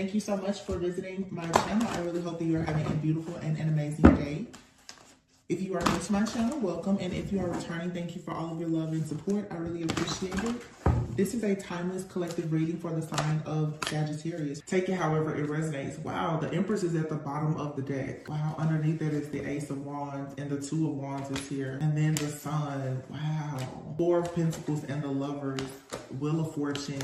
Thank you so much for visiting my channel. I really hope that you are having a beautiful and an amazing day. If you are new to my channel, welcome. And if you are returning, thank you for all of your love and support. I really appreciate it. This is a timeless collective reading for the sign of Sagittarius. Take it however it resonates. Wow, the Empress is at the bottom of the deck. Wow, underneath that is the Ace of Wands and the Two of Wands is here. And then the Sun. Wow. Four of Pentacles and the Lovers. Wheel of Fortune.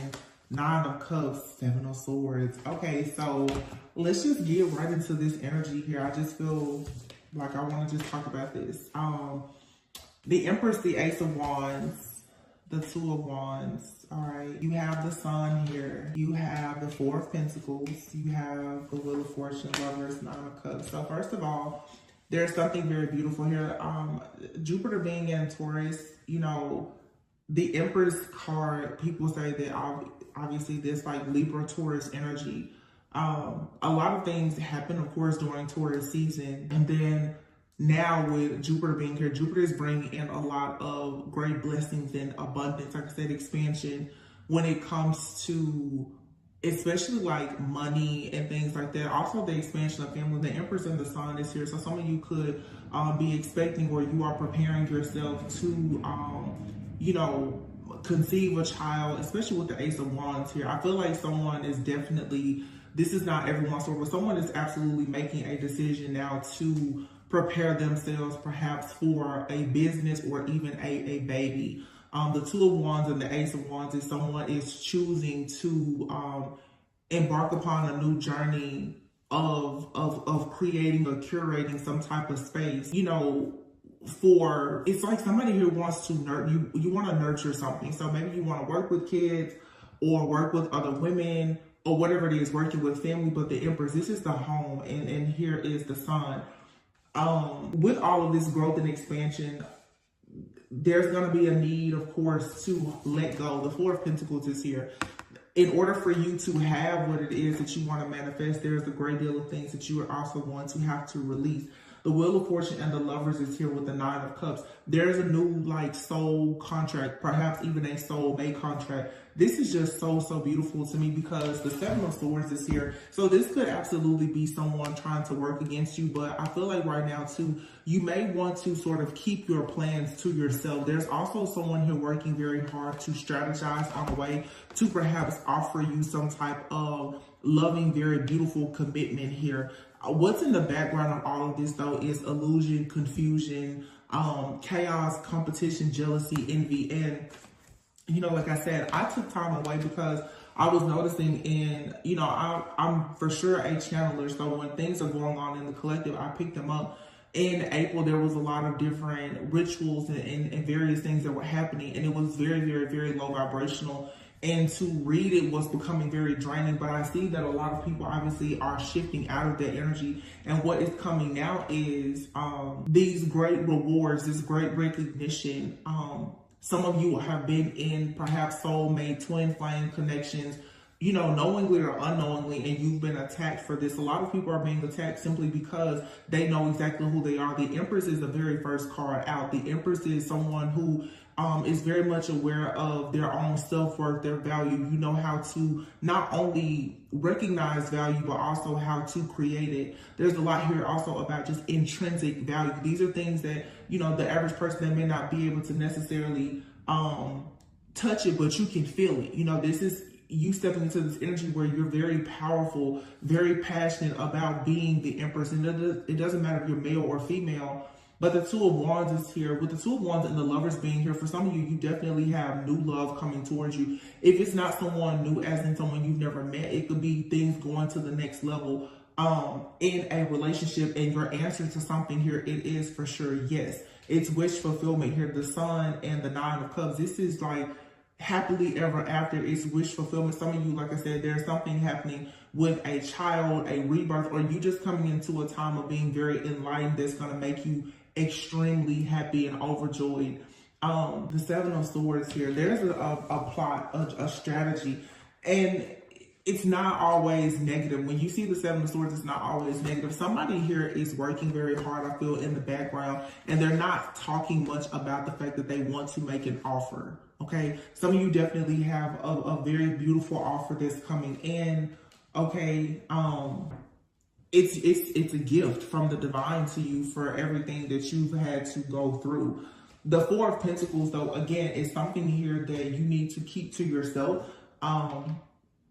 Nine of Cups. Seven of Swords. Okay, so let's just get right into this energy here. I just feel like I want to just talk about this. The Empress, the Ace of Wands, the Two of Wands. All right, you have the Sun here. You have the Four of Pentacles. You have the Wheel of Fortune, Lovers, Nine of Cups. So first of all, there's something very beautiful here. Jupiter being in Taurus, you know, the Empress card, people say that obviously this like Libra Taurus energy. A lot of things happen, of course, during Taurus season. And then now with Jupiter being here, Jupiter is bringing in a lot of great blessings and abundance, like I said, expansion when it comes to especially like money and things like that. Also the expansion of family. The Empress and the Sun is here. So some of you could be expecting or you are preparing yourself to, you know, conceive a child, especially with the Ace of Wands here. I feel like someone is definitely, this is not everyone's story, but someone is absolutely making a decision now to prepare themselves perhaps for a business or even a baby. The Two of Wands and the Ace of Wands is someone is choosing to embark upon a new journey of creating or curating some type of space, you know, for, it's like somebody here wants to you want to nurture something. So maybe you want to work with kids or work with other women or whatever it is, working with family. But the Empress, this is the home, and here is the Sun. With all of this growth and expansion, there's going to be a need, of course, to let go. The Four of Pentacles is here. In order for you to have what it is that you want to manifest, there's a great deal of things that you are also going to have to release. The Wheel of Fortune and the Lovers is here with the Nine of Cups. There's a new like soul contract, perhaps even a soulmate contract. This is just so beautiful to me because the Seven of Swords is here. So this could absolutely be someone trying to work against you. But I feel like right now too, you may want to sort of keep your plans to yourself. There's also someone here working very hard to strategize on a way to perhaps offer you some type of loving, very beautiful commitment here. What's in the background of all of this though is illusion, confusion, chaos, competition, jealousy, envy. And you know, like I said, I took time away because I was noticing you know, I'm for sure a channeler. So when things are going on in the collective, I picked them up. In April, there was a lot of different rituals and various things that were happening. And it was very low vibrational. And to read it was becoming very draining. But I see that a lot of people obviously are shifting out of that energy. And what is coming now is these great rewards, this great recognition. Some of you have been in perhaps soulmate, twin flame connections, you know, knowingly or unknowingly, and you've been attacked for this. A lot of people are being attacked simply because they know exactly who they are. The Empress is the very first card out. The Empress is someone who is very much aware of their own self-worth, their value. You know how to not only recognize value, but also how to create it. There's a lot here also about just intrinsic value. These are things that, you know, the average person, they may not be able to necessarily touch it, but you can feel it. You know, this is you stepping into this energy where you're very powerful, very passionate about being the Empress. And it doesn't matter if you're male or female. But the Two of Wands is here. With the Two of Wands and the Lovers being here, for some of you, you definitely have new love coming towards you. If it's not someone new, as in someone you've never met, it could be things going to the next level in a relationship. And your answer to something here, it is for sure yes. It's wish fulfillment here. The Sun and the Nine of Cups. This is like happily ever after. It's wish fulfillment. Some of you, like I said, there's something happening with a child, a rebirth, or you just coming into a time of being very enlightened that's going to make you extremely happy and overjoyed. The Seven of Swords here, there's a plot, a strategy, and it's not always negative. When you see the Seven of Swords, it's not always negative. Somebody here is working very hard, I feel, in the background, and they're not talking much about the fact that they want to make an offer, okay? Some of you definitely have a very beautiful offer that's coming in. Okay. It's a gift from the divine to you for everything that you've had to go through. The Four of Pentacles, though, again, is something here that you need to keep to yourself.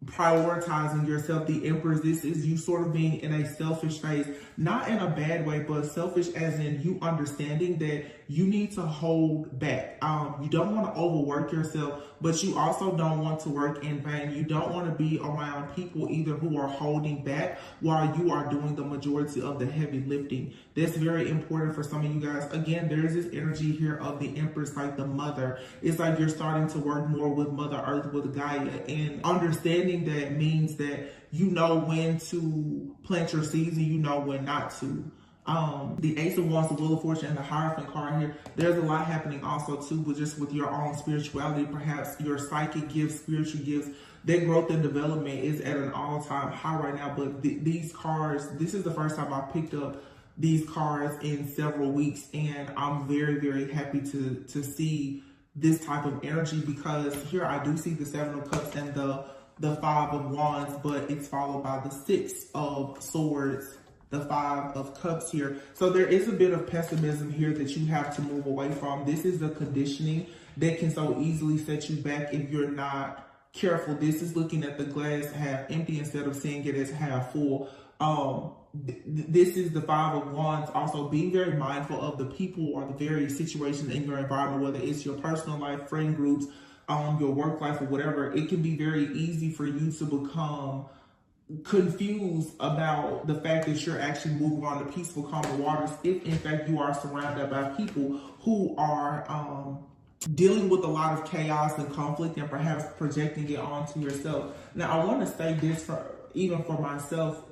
Prioritizing yourself. The Empress, this is you sort of being in a selfish phase, not in a bad way, but selfish as in you understanding that you need to hold back. You don't want to overwork yourself, but you also don't want to work in vain. You don't want to be around people either who are holding back while you are doing the majority of the heavy lifting. That's very important for some of you guys. Again, there's this energy here of the Empress, like the mother. It's like you're starting to work more with Mother Earth, with Gaia, and understanding that means that you know when to plant your seeds and you know when not to. The Ace of Wands, the Wheel of Fortune, and the Hierophant card here, there's a lot happening also too, but just with your own spirituality, perhaps your psychic gifts, spiritual gifts, their growth and development is at an all-time high right now. But these cards, this is the first time I picked up these cards in several weeks, and I'm very, very happy to see this type of energy, because here I do see the Seven of Cups and the Five of Wands, but it's followed by the Six of Swords, the Five of Cups here. So there is a bit of pessimism here that you have to move away from. This is the conditioning that can so easily set you back if you're not careful. This is looking at the glass half empty instead of seeing it as half full. This is the Five of Wands, also being very mindful of the people or the various situations in your environment, whether it's your personal life, friend groups, your work life, or whatever. It can be very easy for you to become confused about the fact that you're actually moving on to peaceful, calmer waters if in fact you are surrounded by people who are dealing with a lot of chaos and conflict and perhaps projecting it onto yourself. Now, I want to say this even for myself.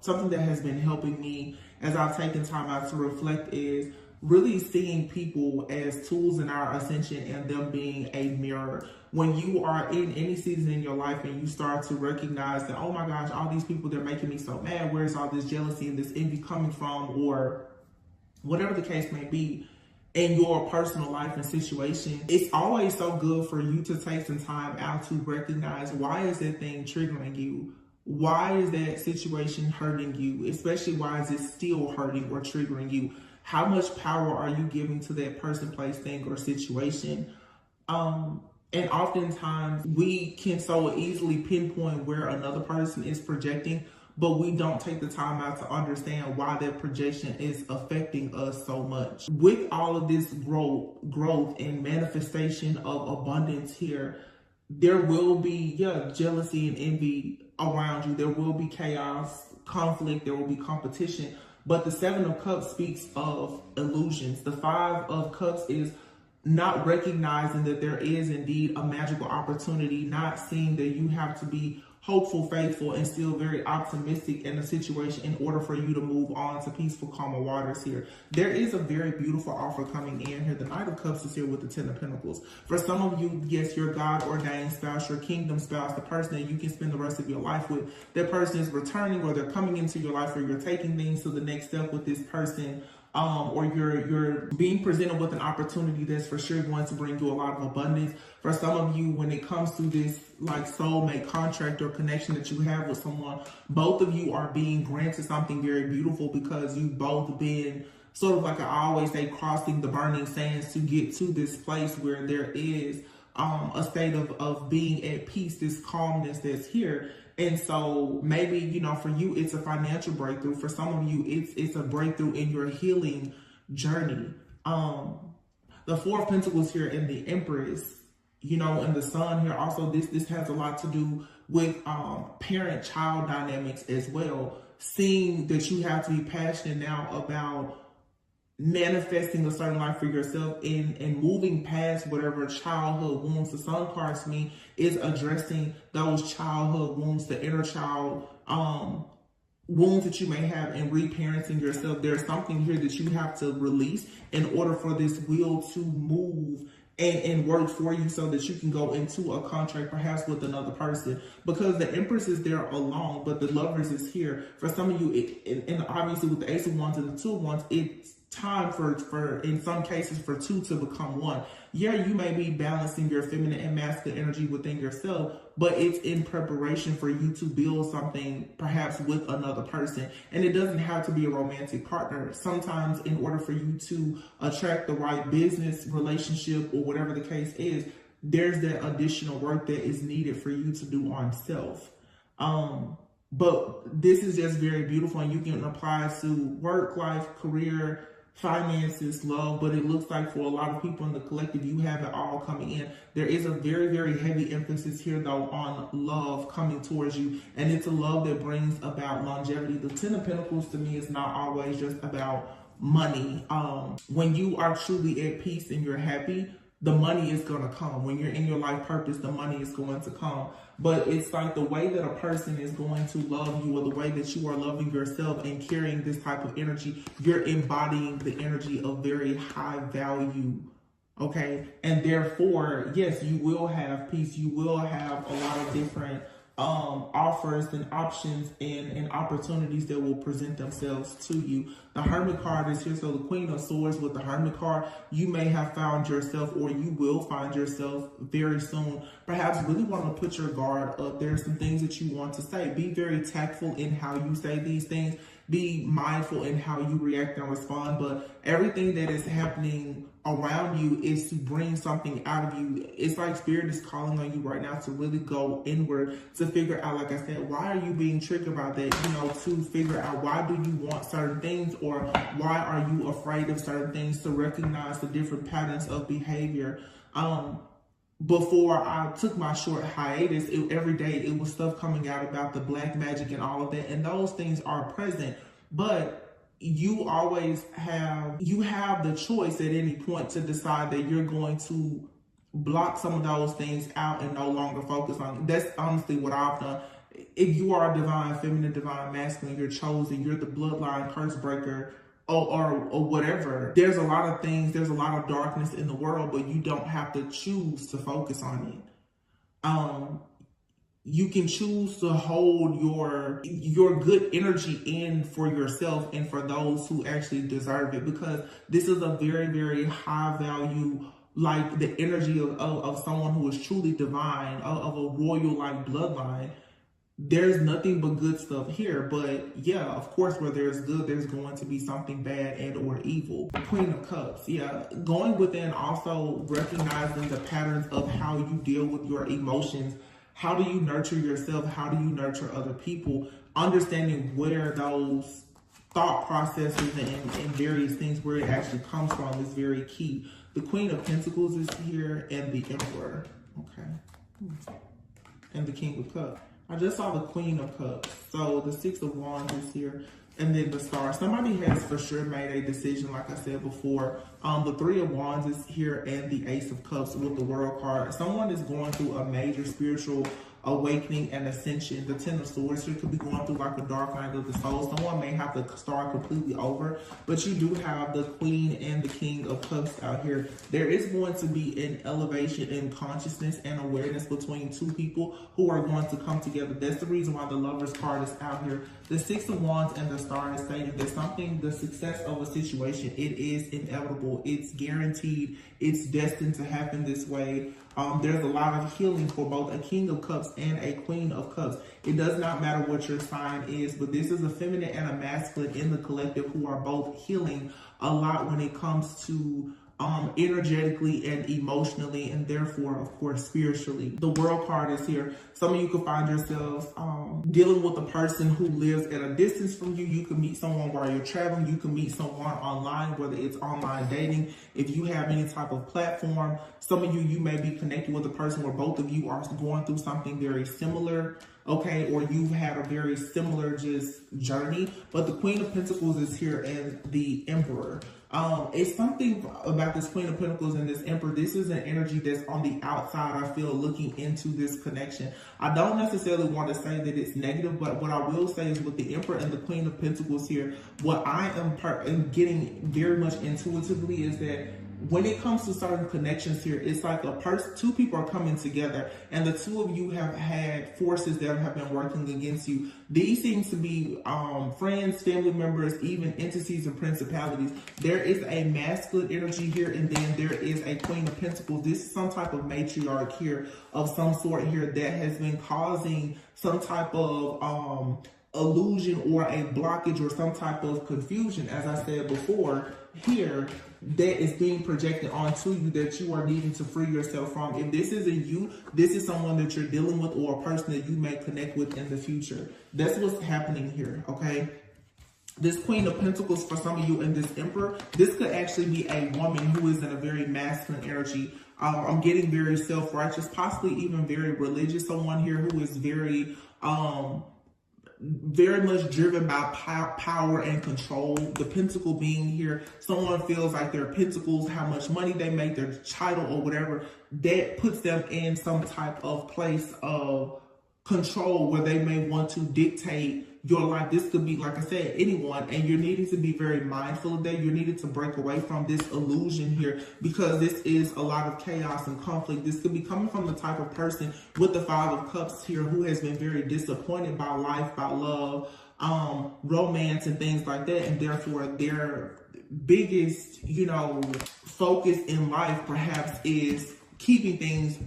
Something that has been helping me as I've taken time out to reflect is really seeing people as tools in our ascension and them being a mirror. When you are in any season in your life and you start to recognize that, oh my gosh, all these people, they're making me so mad. Where's all this jealousy and this envy coming from, or whatever the case may be in your personal life and situation, it's always so good for you to take some time out to recognize, why is that thing triggering you? Why is that situation hurting you? Especially, why is it still hurting or triggering you? How much power are you giving to that person, place, thing, or situation? And oftentimes we can so easily pinpoint where another person is projecting, but we don't take the time out to understand why that projection is affecting us so much. With all of this growth and manifestation of abundance here, there will be, jealousy and envy around you. There will be chaos, conflict, there will be competition. But the Seven of Cups speaks of illusions. The Five of Cups is not recognizing that there is indeed a magical opportunity, not seeing that you have to be hopeful, faithful, and still very optimistic in a situation in order for you to move on to peaceful, calmer waters here. There is a very beautiful offer coming in here. The Knight of Cups is here with the Ten of Pentacles. For some of you, yes, your God-ordained spouse, your kingdom spouse, the person that you can spend the rest of your life with, that person is returning, or they're coming into your life, or you're taking things to the next step with this person. Or you're being presented with an opportunity that's for sure going to bring you a lot of abundance. For some of you, when it comes to this like soulmate contract or connection that you have with someone, both of you are being granted something very beautiful, because you've both been sort of, like I always say, crossing the burning sands to get to this place where there is a state of being at peace, this calmness that's here. And so maybe, for you, it's a financial breakthrough. For some of you, it's a breakthrough in your healing journey. The Four of Pentacles here and the Empress, and the Sun here. Also, this has a lot to do with parent-child dynamics as well. Seeing that you have to be passionate now about manifesting a certain life for yourself and moving past whatever childhood wounds. The Sun cards me is addressing those childhood wounds, the inner child wounds that you may have, and reparenting yourself. There's something here that you have to release in order for this wheel to move and work for you, so that you can go into a contract perhaps with another person, because the Empress is there alone, but the Lovers is here. For some of you, and obviously with the Ace of Wands and the Two of Wands, it's time for in some cases for two to become one. Yeah, you may be balancing your feminine and masculine energy within yourself, but it's in preparation for you to build something perhaps with another person. And it doesn't have to be a romantic partner. Sometimes in order for you to attract the right business relationship or whatever the case is, there's that additional work that is needed for you to do on self. But this is just very beautiful, and you can apply to work, life, career, finances, love. But it looks like for a lot of people in the collective, you have it all coming in. There is a very, very heavy emphasis here though on love coming towards you, and it's a love that brings about longevity. The Ten of Pentacles to me is not always just about money. When you are truly at peace and you're happy, the money is going to come. When you're in your life purpose, the money is going to come. But it's like the way that a person is going to love you, or the way that you are loving yourself and carrying this type of energy, you're embodying the energy of very high value. Okay. And therefore, yes, you will have peace. You will have a lot of different offers and options and opportunities that will present themselves to you. The Hermit card is here. So the Queen of Swords with the Hermit card, you may have found yourself, or you will find yourself very soon, perhaps really want to put your guard up. There's some things that you want to say. Be very tactful in how you say these things. Be mindful in how you react and respond. But everything that is happening around you is to bring something out of you. It's like Spirit is calling on you right now to really go inward, to figure out, like I said, why are you being triggered about that? You know, to figure out, why do you want certain things, or why are you afraid of certain things, to recognize the different patterns of behavior. Before I took my short hiatus, every day it was stuff coming out about the black magic and all of that. And those things are present, but you always have the choice at any point to decide that you're going to block some of those things out and no longer focus on it. That's honestly what I've done. If you are divine feminine, divine masculine, you're chosen, you're the bloodline curse breaker, or whatever. There's a lot of things, there's a lot of darkness in the world, but you don't have to choose to focus on it. You can choose to hold your good energy in for yourself and for those who actually deserve it, because this is a very, very high value, like the energy of someone who is truly divine, of a royal like bloodline. There's nothing but good stuff here. But yeah, of course, where there's good, there's going to be something bad and or evil. Queen of Cups, yeah, going within, also recognizing the patterns of how you deal with your emotions. How do you nurture yourself? How do you nurture other people? Understanding where those thought processes and various things, where it actually comes from, is very key. The Queen of Pentacles is here, and the Emperor, okay, and the King of Cups. I just saw the Queen of Cups. So the Six of Wands is here, and then the Star. Somebody has for sure made a decision, like I said before. The Three of Wands is here, and the Ace of Cups with the World card. Someone is going through a major spiritual awakening and ascension. The Ten of Swords here could be going through like a dark night of the soul. Someone may have to start completely over, but you do have the Queen and the King of Cups out here. There is going to be an elevation in consciousness and awareness between two people who are going to come together. That's the reason why the Lovers card is out here. The Six of Wands and the Star is stating that something, the success of a situation, it is inevitable. It's guaranteed. It's destined to happen this way. There's a lot of healing for both a King of Cups and a Queen of Cups. It does not matter what your sign is, but this is a feminine and a masculine in the collective who are both healing a lot when it comes to energetically and emotionally, and therefore, of course, spiritually. The World card is here. Some of you could find yourselves dealing with a person who lives at a distance from you. You can meet someone while you're traveling. You can meet someone online, whether it's online dating. If you have any type of platform, some of you may be connected with a person where both of you are going through something very similar, okay, or you've had a very similar just journey. But the Queen of Pentacles is here, and the Emperor. It's something about this Queen of Pentacles and this Emperor. This is an energy that's on the outside, I feel, looking into this connection. I don't necessarily want to say that it's negative, but what I will say is with the Emperor and the Queen of Pentacles here, what I am getting very much intuitively is that when it comes to certain connections here, it's like two people are coming together, and the two of you have had forces that have been working against you. These seem to be friends, family members, even entities and principalities. There is a masculine energy here, and then there is a Queen of Pentacles. This is some type of matriarch here of some sort here that has been causing some type of illusion or a blockage or some type of confusion, as I said before here, that is being projected onto you that you are needing to free yourself from. If this isn't you, this is someone that you're dealing with or a person that you may connect with in the future. That's what's happening here, okay? This Queen of Pentacles for some of you and this Emperor, this could actually be a woman who is in a very masculine energy. I'm getting very self-righteous, possibly even very religious. Someone here who is very much driven by power and control. The pentacle being here, someone feels like their pentacles, how much money they make, their title or whatever, that puts them in some type of place of control where they may want to dictate your life. This could be, like I said, anyone, and you're needing to be very mindful of that. You're needing to break away from this illusion here, because this is a lot of chaos and conflict. This could be coming from the type of person with the Five of Cups here who has been very disappointed by life, by love, romance and things like that, and therefore their biggest, focus in life perhaps is keeping things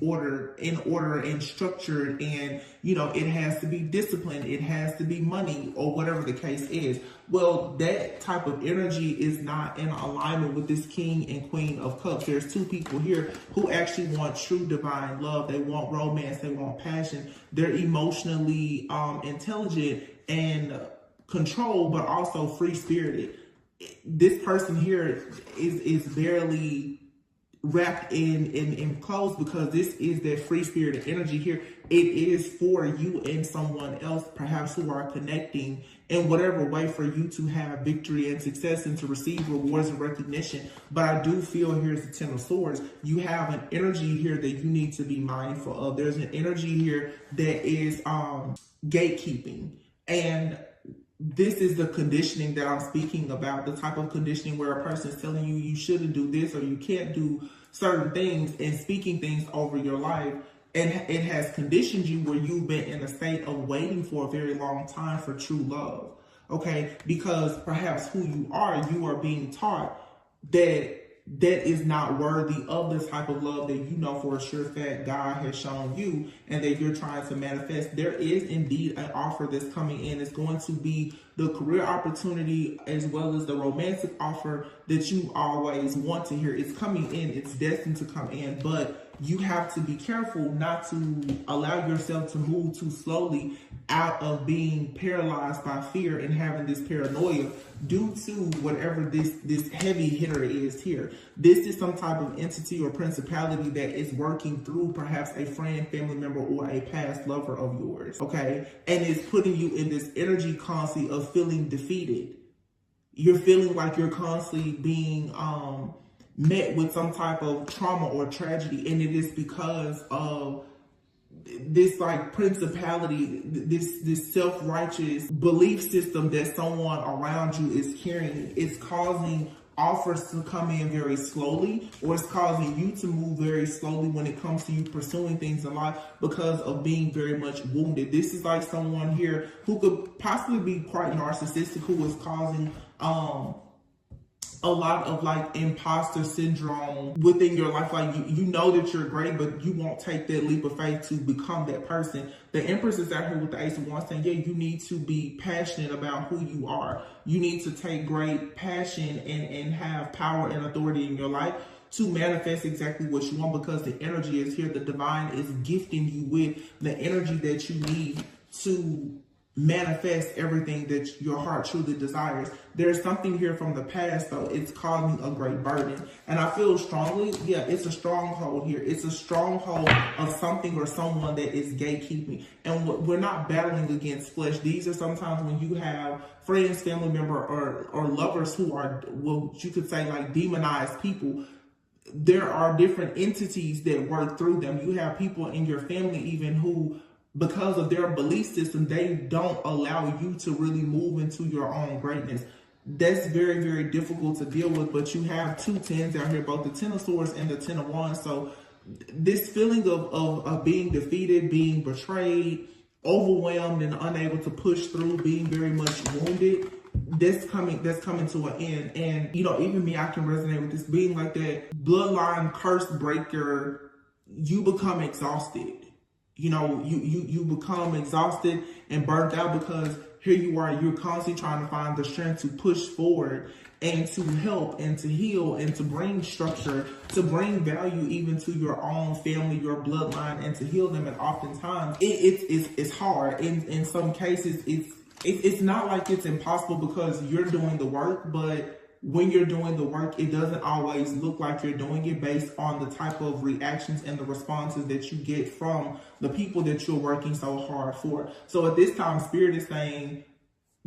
in order and structured, and it has to be disciplined, it has to be money, or whatever the case is. Well, that type of energy is not in alignment with this King and Queen of Cups. There's two people here who actually want true divine love. They want romance, they want passion. They're emotionally intelligent and controlled, but also free-spirited. This person here is barely wrapped in clothes, because this is that free-spirited energy here. It is for you and someone else, perhaps, who are connecting in whatever way for you to have victory and success and to receive rewards and recognition. But I do feel here's the Ten of Swords. You have an energy here that you need to be mindful of. There's an energy here that is gatekeeping, and this is the conditioning that I'm speaking about, the type of conditioning where a person is telling you you shouldn't do this or you can't do certain things and speaking things over your life. And it has conditioned you where you've been in a state of waiting for a very long time for true love, okay? Because perhaps who you are being taught that is not worthy of the type of love that you know for a sure fact God has shown you and that you're trying to manifest. There is indeed an offer that's coming in. It's going to be the career opportunity as well as the romantic offer that you always want to hear. It's coming in. It's destined to come in, but you have to be careful not to allow yourself to move too slowly out of being paralyzed by fear and having this paranoia due to whatever this heavy hitter is here. This is some type of entity or principality that is working through perhaps a friend, family member, or a past lover of yours, okay? And it's putting you in this energy constantly of feeling defeated. You're feeling like you're constantly being met with some type of trauma or tragedy, and it is because of this like principality, this self-righteous belief system that someone around you is carrying. It's causing offers to come in very slowly, or it's causing you to move very slowly when it comes to you pursuing things in life because of being very much wounded. This is like someone here who could possibly be quite narcissistic, who is causing a lot of like imposter syndrome within your life. Like you know that you're great, but you won't take that leap of faith to become that person. The Empress is out here with the Ace of Wands saying, yeah, you need to be passionate about who you are. You need to take great passion and have power and authority in your life to manifest exactly what you want, because the energy is here. The divine is gifting you with the energy that you need to manifest everything that your heart truly desires. There's something here from the past, though. It's causing a great burden. And I feel strongly, yeah, it's a stronghold here. It's a stronghold of something or someone that is gatekeeping. And we're not battling against flesh. These are sometimes when you have friends, family member, or lovers who are, well, you could say like demonized people. There are different entities that work through them. You have people in your family even who, because of their belief system, they don't allow you to really move into your own greatness. that's very, very difficult to deal with. But you have two tens out here, both the Ten of Swords and the Ten of Wands. So this feeling of being defeated, being betrayed, overwhelmed and unable to push through, being very much wounded, that's coming to an end. And you know, even me, I can resonate with this, being like that bloodline curse breaker. You become exhausted. You know, you become exhausted and burnt out, because here you are, you're constantly trying to find the strength to push forward and to help and to heal and to bring structure, to bring value even to your own family, your bloodline, and to heal them. And oftentimes it's hard. In some cases, it's not like it's impossible because you're doing the work, but when you're doing the work, it doesn't always look like you're doing it based on the type of reactions and the responses that you get from the people that you're working so hard for. So at this time, Spirit is saying,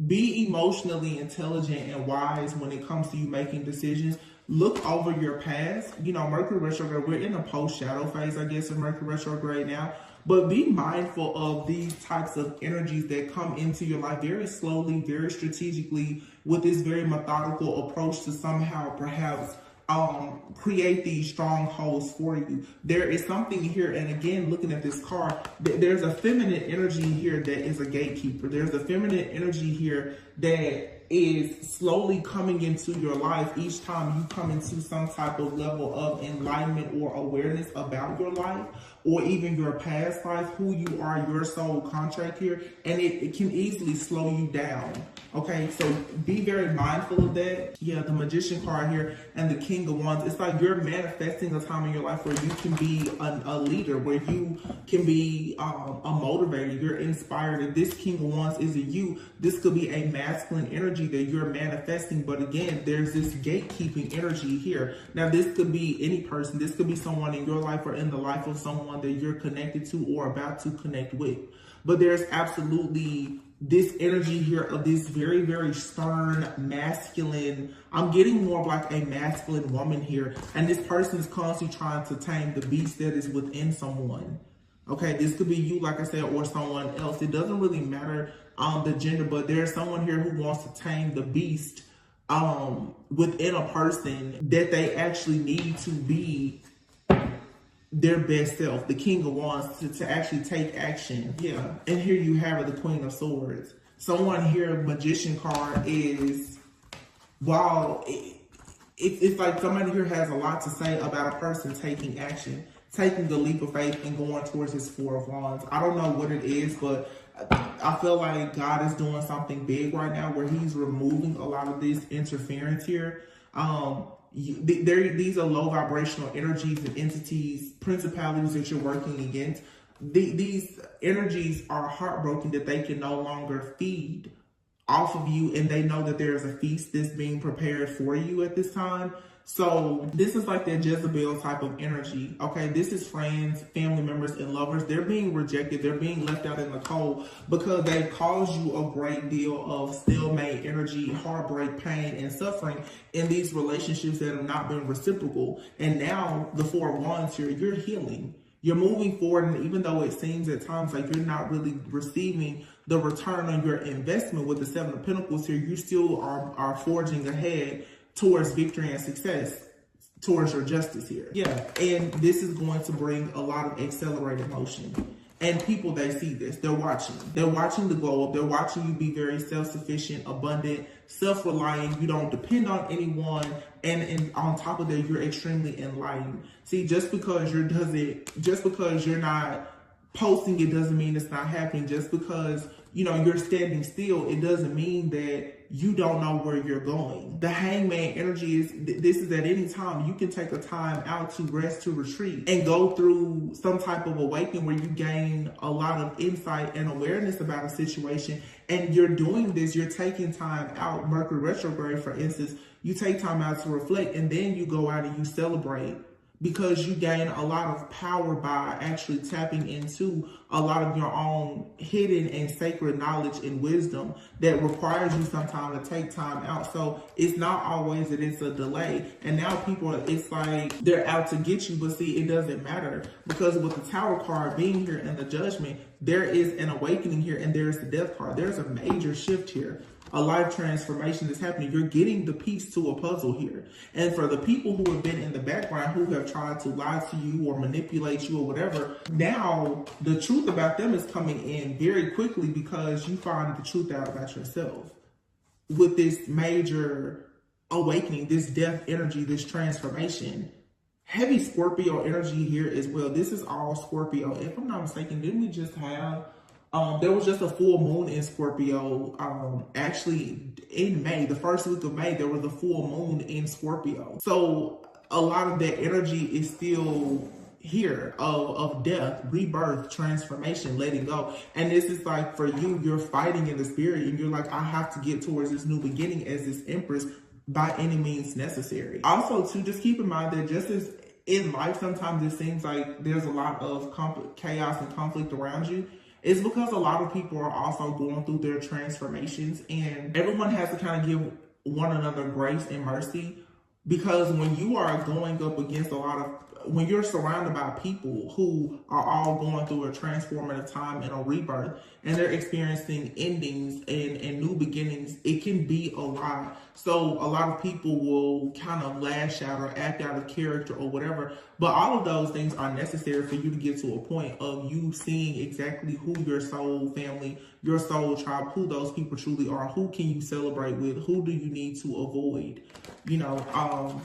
be emotionally intelligent and wise when it comes to you making decisions. Look over your past. You know, Mercury retrograde, we're in a post-shadow phase, I guess, of Mercury retrograde now. But be mindful of these types of energies that come into your life very slowly, very strategically, with this very methodical approach to somehow perhaps create these strongholds for you. There is something here, and again, looking at this card, there's a feminine energy here that is a gatekeeper. There's a feminine energy here that is slowly coming into your life each time you come into some type of level of enlightenment or awareness about your life, or even your past life, who you are, your soul contract here, and it can easily slow you down. Okay, so be very mindful of that. Yeah, the Magician card here and the King of Wands. It's like you're manifesting a time in your life where you can be a leader, where you can be a motivator. You're inspired. If this King of Wands is a you, this could be a masculine energy that you're manifesting. But again, there's this gatekeeping energy here. Now, this could be any person. This could be someone in your life or in the life of someone that you're connected to or about to connect with. But there's absolutely this energy here of this very, very stern, masculine, I'm getting more of like a masculine woman here. And this person is constantly trying to tame the beast that is within someone. Okay, this could be you, like I said, or someone else. It doesn't really matter the gender, but there's someone here who wants to tame the beast within a person that they actually need to be their best self, the King of Wands, to actually take action. Yeah, and here you have it, the Queen of Swords. Someone here, Magician card is, wow, it's like somebody here has a lot to say about a person taking action, taking the leap of faith and going towards this Four of Wands. I don't know what it is, but I feel like God is doing something big right now where he's removing a lot of this interference here. These are low vibrational energies and entities, principalities that you're working against. These energies are heartbroken that they can no longer feed off of you, and they know that there is a feast that's being prepared for you at this time. So this is like that Jezebel type of energy. Okay, this is friends, family members, and lovers. They're being rejected. They're being left out in the cold because they've caused you a great deal of stalemate energy, heartbreak, pain, and suffering in these relationships that have not been reciprocal. And now the Four of Wands here, you're healing. You're moving forward, and even though it seems at times like you're not really receiving the return on your investment with the Seven of Pentacles here, you still are forging ahead towards victory and success, towards your justice here. Yeah, and this is going to bring a lot of accelerated motion. And people, they see this. They're watching. They're watching the glow up. They're watching you be very self-sufficient, abundant, self-reliant. You don't depend on anyone. And on top of that, you're extremely enlightened. See, just because you're not posting, it doesn't mean it's not happening. Just because, you know, you're standing still, it doesn't mean that you don't know where you're going. The Hangman energy is, this is at any time. You can take a time out to rest, to retreat, and go through some type of awakening where you gain a lot of insight and awareness about a situation. And you're doing this, you're taking time out. Mercury retrograde, for instance, you take time out to reflect, and then you go out and you celebrate, because you gain a lot of power by actually tapping into a lot of your own hidden and sacred knowledge and wisdom that requires you sometimes to take time out. So it's not always that it's a delay. And now people, it's like they're out to get you, but see, it doesn't matter, because with the Tower card being here and the Judgment, there is an awakening here, and there's the Death card. There's a major shift here. a life transformation that's happening. You're getting the piece to a puzzle here. And for the people who have been in the background, who have tried to lie to you or manipulate you or whatever, now the truth about them is coming in very quickly because you find the truth out about yourself. With this major awakening, this death energy, this transformation, heavy Scorpio energy here as well. This is all Scorpio. If I'm not mistaken, didn't we just have, there was just a full moon in Scorpio. Actually in May, the first week of May, there was a full moon in Scorpio. So a lot of that energy is still here of death, rebirth, transformation, letting go. And this is like for you, you're fighting in the spirit and you're like, I have to get towards this new beginning as this Empress by any means necessary. Also, too, just keep in mind that just as in life, sometimes it seems like there's a lot of chaos and conflict around you. It's because a lot of people are also going through their transformations, and everyone has to kind of give one another grace and mercy, because when you are going up against when you're surrounded by people who are all going through a transformative time and a rebirth, and they're experiencing endings and new beginnings, it can be a lot. So a lot of people will kind of lash out or act out of character or whatever. But all of those things are necessary for you to get to a point of you seeing exactly who your soul family, your soul tribe, who those people truly are. Who can you celebrate with? Who do you need to avoid? You know,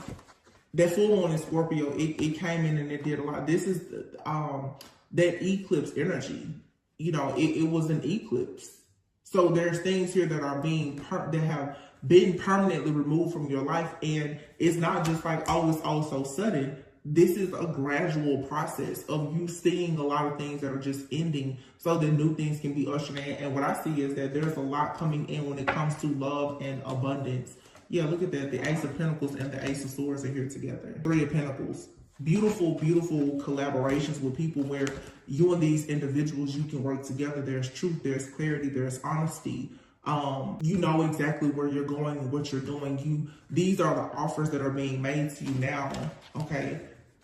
that full moon in Scorpio, it came in and it did a lot. This is that eclipse energy. You know, it was an eclipse. So there's things here that are that have been permanently removed from your life. And it's not just like, oh, it's all so sudden. This is a gradual process of you seeing a lot of things that are just ending so that new things can be ushered in. And what I see is that there's a lot coming in when it comes to love and abundance. Yeah, look at that. The Ace of Pentacles and the Ace of Swords are here together. Three of Pentacles. Beautiful, beautiful collaborations with people where you and these individuals, you can work together. There's truth, there's clarity, there's honesty. You know exactly where you're going and what you're doing. These are the offers that are being made to you now, okay?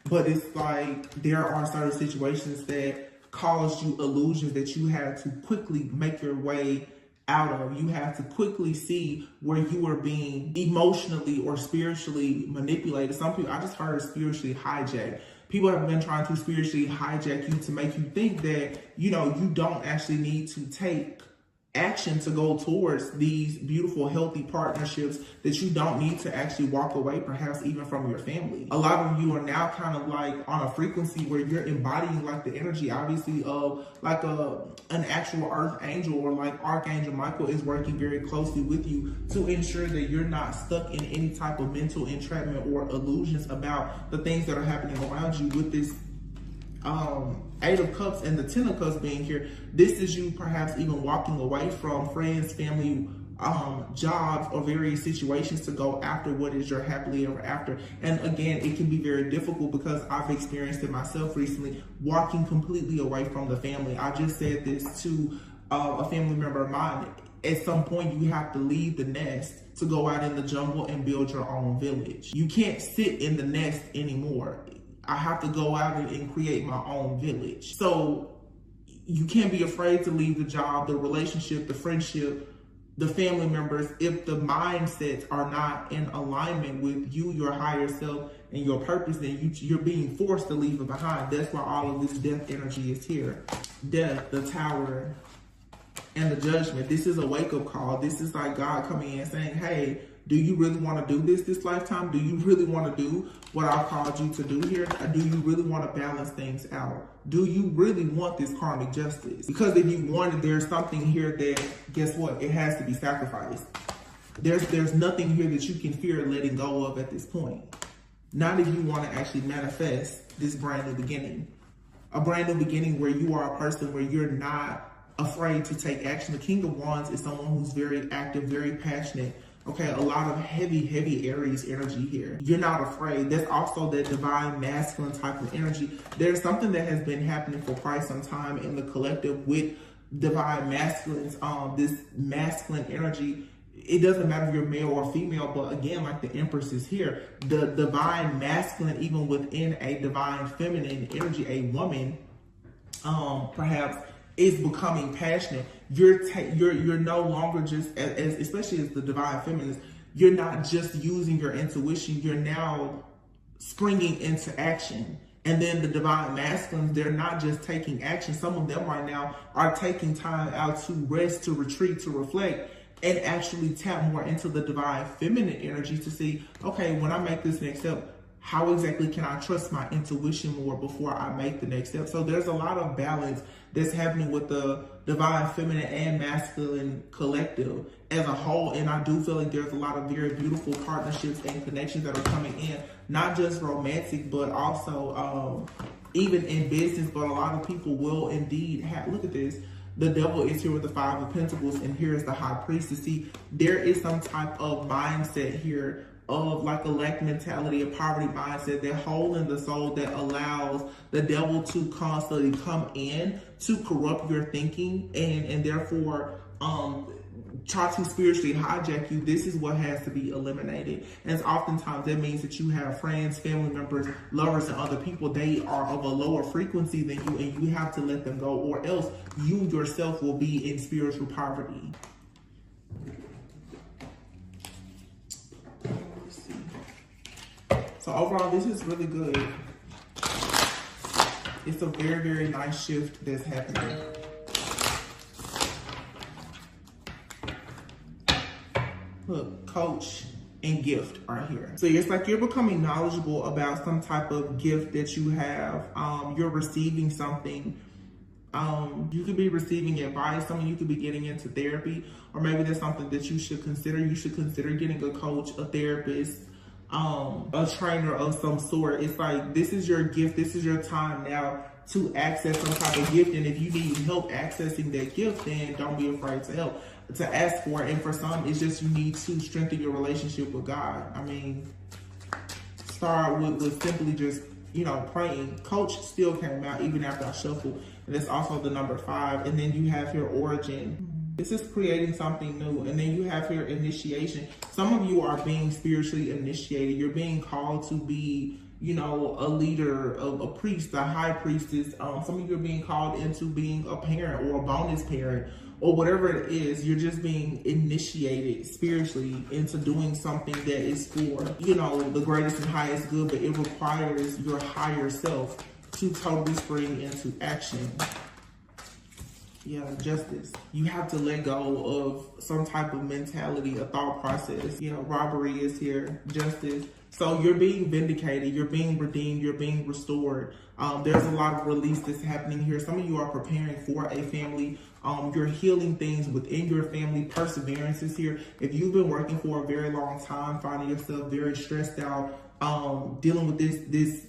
But it's like there are certain situations that caused you illusions that you had to quickly make your way out of. You have to quickly see where you are being emotionally or spiritually manipulated. Some people, I just heard spiritually hijacked. People have been trying to spiritually hijack you to make you think that, you know, you don't actually need to take action to go towards these beautiful, healthy partnerships, that you don't need to actually walk away, perhaps even from your family. A lot of you are now kind of like on a frequency where you're embodying like the energy, obviously, of like an actual earth angel, or like Archangel Michael is working very closely with you to ensure that you're not stuck in any type of mental entrapment or illusions about the things that are happening around you. With this Eight of Cups and the Ten of Cups being here, this is you perhaps even walking away from friends, family, jobs, or various situations to go after what is your happily ever after. And again, it can be very difficult because I've experienced it myself recently, walking completely away from the family. I just said this to a family member of mine. At some point, you have to leave the nest to go out in the jungle and build your own village. You can't sit in the nest anymore. I have to go out and create my own village. So you can't be afraid to leave the job, the relationship, the friendship, the family members, if the mindsets are not in alignment with you, your higher self, and your purpose, then you're being forced to leave it behind. That's why all of this death energy is here. Death, the Tower, and the Judgment. This is a wake-up call. This is like God coming in saying, hey, do you really want to do this lifetime? Do you really want to do what I've called you to do here? Or do you really want to balance things out? Do you really want this karmic justice? Because if you want it, there's something here that, guess what? It has to be sacrificed. There's nothing here that you can fear letting go of at this point. Not if you want to actually manifest this brand new beginning. A brand new beginning where you are a person where you're not afraid to take action. The King of Wands is someone who's very active, very passionate. Okay, a lot of heavy Aries energy here. You're not afraid. There's also that divine masculine type of energy. There's something that has been happening for quite some time in the collective with divine masculines. This masculine energy, it doesn't matter if you're male or female, but again, like the Empress is here, the divine masculine, even within a divine feminine energy, a woman, perhaps, is becoming passionate. you're no longer just as especially as the divine feminist, you're not just using your intuition, you're now springing into action. And then the divine masculines, they're not just taking action. Some of them right now are taking time out to rest, to retreat, to reflect, and actually tap more into the divine feminine energy to see, okay, when I make this next step, how exactly can I trust my intuition more before I make the next step? So there's a lot of balance that's happening with the divine feminine and masculine collective as a whole. And I do feel like there's a lot of very beautiful partnerships and connections that are coming in, not just romantic, but also even in business. But a lot of people will indeed have, look at this, the devil is here with the 5 of Pentacles, and here is the High Priestess. See, there is some type of mindset here of like a lack mentality, a poverty mindset, that hole in the soul that allows the devil to constantly come in to corrupt your thinking and therefore try to spiritually hijack you. This is what has to be eliminated. And oftentimes that means that you have friends, family members, lovers, and other people, they are of a lower frequency than you, and you have to let them go, or else you yourself will be in spiritual poverty. So overall, this is really good. It's a very, very nice shift that's happening. Look, coach and gift are here. So it's like you're becoming knowledgeable about some type of gift that you have. You're receiving something. You could be receiving advice. Some of you could be getting into therapy, or maybe there's something that you should consider. You should consider getting a coach, a therapist, a trainer of some sort. It's like, this is your gift. This is your time now to access some type of gift. And if you need help accessing that gift, then don't be afraid to ask for it. And for some, it's just you need to strengthen your relationship with God. I mean, start with simply just, you know, praying. Coach still came out even after I shuffled. And it's also the number 5. And then you have your origin. This is creating something new. And then you have your initiation. Some of you are being spiritually initiated. You're being called to be, you know, a leader, a priest, a high priestess. Some of you are being called into being a parent or a bonus parent or whatever it is. You're just being initiated spiritually into doing something that is for, you know, the greatest and highest good, but it requires your higher self to totally spring into action. Yeah, justice. You have to let go of some type of mentality, a thought process. You know, robbery is here, justice. So you're being vindicated, you're being redeemed, you're being restored. There's a lot of release that's happening here. Some of you are preparing for a family. You're healing things within your family. Perseverance is here. If you've been working for a very long time, finding yourself very stressed out, dealing with this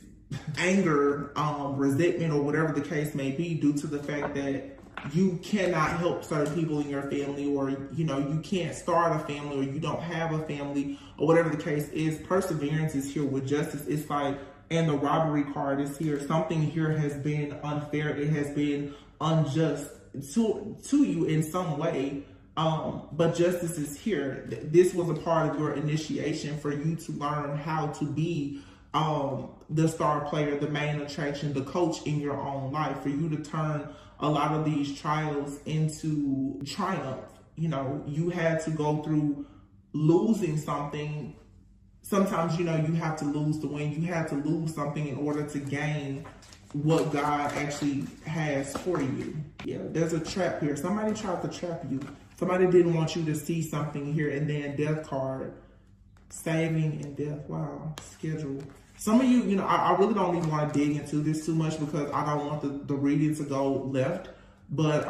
anger, resentment, or whatever the case may be, due to the fact that you cannot help certain people in your family, or, you know, you can't start a family, or you don't have a family, or whatever the case is, perseverance is here with justice. It's like, and the robbery card is here. Something here has been unfair. It has been unjust to you in some way. But justice is here. This was a part of your initiation for you to learn how to be the star player, the main attraction, the coach in your own life, for you to turn a lot of these trials into triumph. You know, you had to go through losing something. Sometimes, you know, you have to lose to win. You have to lose something in order to gain what God actually has for you. Yeah, there's a trap here. Somebody tried to trap you. Somebody didn't want you to see something here. And then death card, saving and death. Wow, schedule. Some of you, you know, I really don't even want to dig into this too much because I don't want the reading to go left. But